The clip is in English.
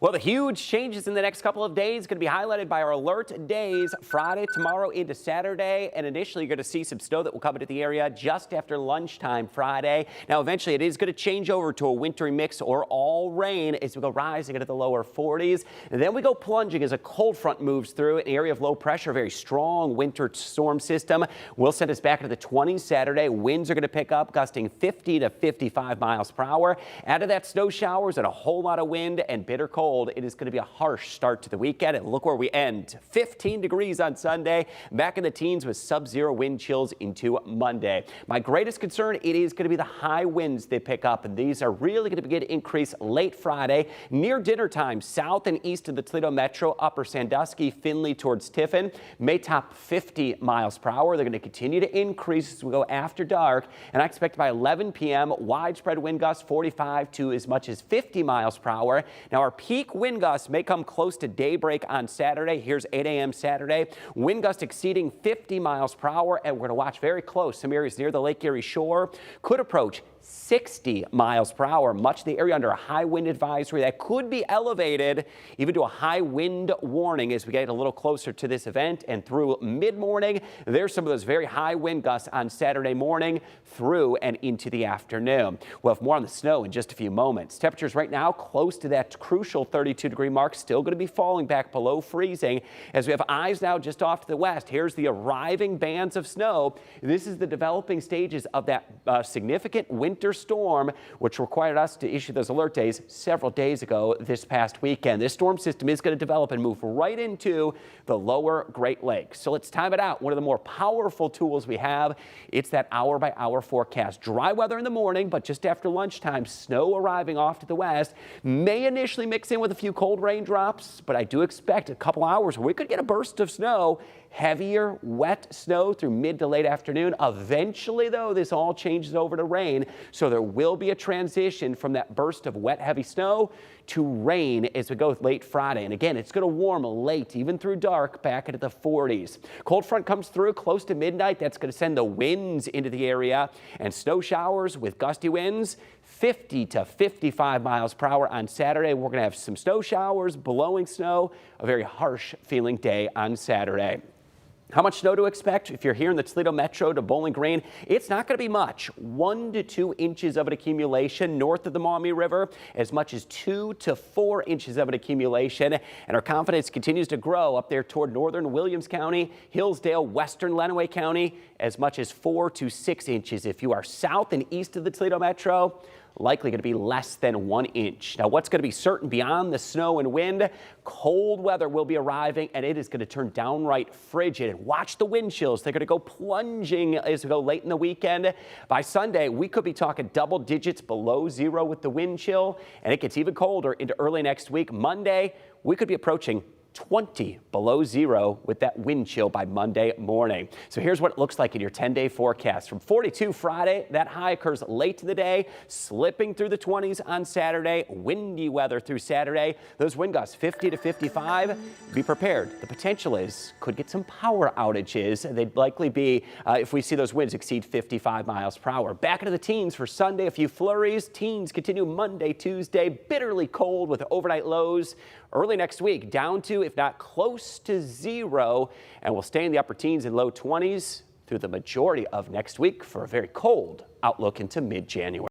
Well, the huge changes in the next couple of days going to be highlighted by our alert days Friday, tomorrow into Saturday. And initially, you're going to see some snow that will come into the area just after lunchtime Friday. Now, eventually, it is going to change over to a wintry mix or all rain as we go rising into the lower 40s. And then we go plunging as a cold front moves through an area of low pressure. Very strong winter storm system will send us back into the 20s Saturday. Winds are going to pick up, gusting 50 to 55 miles per hour. Add to that snow showers and a whole lot of wind and bitter cold. It is going to be a harsh start to the weekend, and look where we end. 15 degrees on Sunday, back in the teens with sub-zero wind chills into Monday. My greatest concern, it is going to be the high winds they pick up, and these are really going to begin to increase late Friday near dinner time. South and east of the Toledo Metro, upper Sandusky, Findlay towards Tiffin may top 50 miles per hour. They're going to continue to increase as we go after dark, and I expect by 11 p.m. widespread wind gusts 45 to as much as 50 miles per hour. Now our peak wind gusts may come close to daybreak on Saturday. Here's 8 a.m. Saturday. Wind gusts exceeding 50 miles per hour, and we're going to watch very close. Some areas near the Lake Erie shore could approach 60 miles per hour. Much of the area under a high wind advisory that could be elevated even to a high wind warning as we get a little closer to this event. And through mid-morning, there's some of those very high wind gusts on Saturday morning through and into the afternoon. We'll have more on the snow in just a few moments. Temperatures right now close to that crucial 32-degree mark, still going to be falling back below freezing as we have eyes now just off to the west. Here's the arriving bands of snow. This is the developing stages of that significant winter storm, which required us to issue those alert days several days ago this past weekend. This storm system is going to develop and move right into the lower Great Lakes. So let's time it out. One of the more powerful tools we have, it's that hour-by-hour forecast. Dry weather in the morning, but just after lunchtime, snow arriving off to the west may initially mix in with a few cold raindrops, but I do expect a couple hours where we could get a burst of snow. Heavier, wet snow through mid to late afternoon. Eventually, though, this all changes over to rain, so there will be a transition from that burst of wet, heavy snow to rain as we go late Friday. And again, it's going to warm late, even through dark, back into the 40s. Cold front comes through close to midnight. That's going to send the winds into the area, and snow showers with gusty winds 50 to 55 miles per hour on Saturday. We're going to have some snow showers, blowing snow, a very harsh feeling day on Saturday. How much snow to expect? If you're here in the Toledo Metro to Bowling Green, it's not going to be much. 1 to 2 inches of an accumulation north of the Maumee River, as much as 2 to 4 inches of an accumulation. And our confidence continues to grow up there toward northern Williams County, Hillsdale, western Lenawee County, as much as 4 to 6 inches. If you are south and east of the Toledo Metro, likely going to be less than 1 inch. Now, what's going to be certain beyond the snow and wind? Cold weather will be arriving, and it is going to turn downright frigid. And watch the wind chills. They're going to go plunging as we go late in the weekend. By Sunday, we could be talking double digits below zero with the wind chill, and it gets even colder into early next week. Monday, we could be approaching 20 below zero with that wind chill by Monday morning. So here's what it looks like in your 10-day forecast. From 42 Friday, that high occurs late in the day, slipping through the 20s on Saturday. Windy weather through Saturday. Those wind gusts 50 to 55. Be prepared. The potential is could get some power outages. They'd likely be if we see those winds exceed 55 miles per hour. Back into the teens for Sunday. A few flurries. Teens continue Monday, Tuesday. Bitterly cold with overnight lows. Early next week down to, if not close to zero, and we'll stay in the upper teens and low 20s through the majority of next week for a very cold outlook into mid-January.